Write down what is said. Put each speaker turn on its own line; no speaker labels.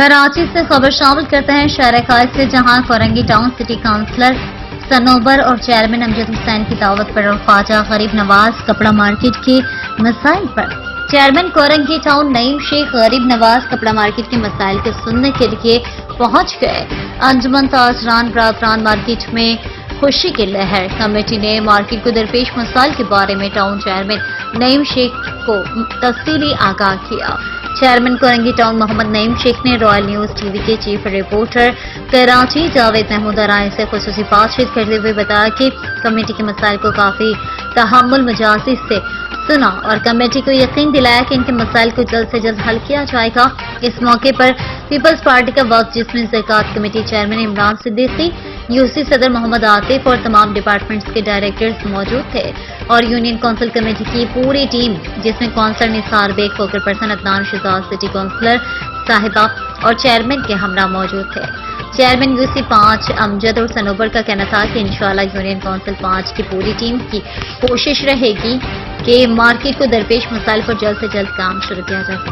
कराची से खबर शामिल करते हैं शहर खाइश से, जहां Korangi town city councillor Sanobar और चेयरमैन अमजद हुसैन की दावत पर और ख्वाजा गरीब नवाज कपड़ा मार्केट के मसाइल पर चेयरमैन कोरंगी टाउन नईम शेख गरीब नवाज कपड़ा मार्केट के मसाइल को सुनने के लिए पहुंच गए। अंजुमन ताजरान ब्रादरान मार्केट में खुशी की लहर। कमेटी ने मार्केट को दरपेश मसाइल के बारे में टाउन चेयरमैन नईम शेख को तफसीली आगाह किया। चेयरमैन कोरंगी टाउन मोहम्मद नईम शेख ने रॉयल न्यूज टीवी के चीफ रिपोर्टर कराची जावेद महमूद राय से खुसूसी बातचीत करते हुए बताया कि कमेटी के मसाइल को काफी तहम्मुल मजाजी से सुना और कमेटी को यकीन दिलाया कि इनके मसाइल को जल्द से जल्द हल किया जाएगा। इस मौके पर पीपल्स पार्टी का वक्त जिसमें ज़कात committee chairman Imran Siddiqui, UC सदर मोहम्मद आतिफ और तमाम डिपार्टमेंट्स के डायरेक्टर्स मौजूद थे और यूनियन काउंसिल कमेटी की पूरी टीम जिसमें councillor Nisar Baig, focal person Adnan Shahzad, city councillor साहिबा और चेयरमैन के हमरा मौजूद थे। चेयरमैन यूसी 5 अमजद और सनोबर का कहना था कि इंशाअल्लाह यूनियन काउंसिल 5 की पूरी टीम की कोशिश रहेगी कि मार्केट को दरपेश मसाइल पर जल्द से जल्द काम शुरू किया जा सके।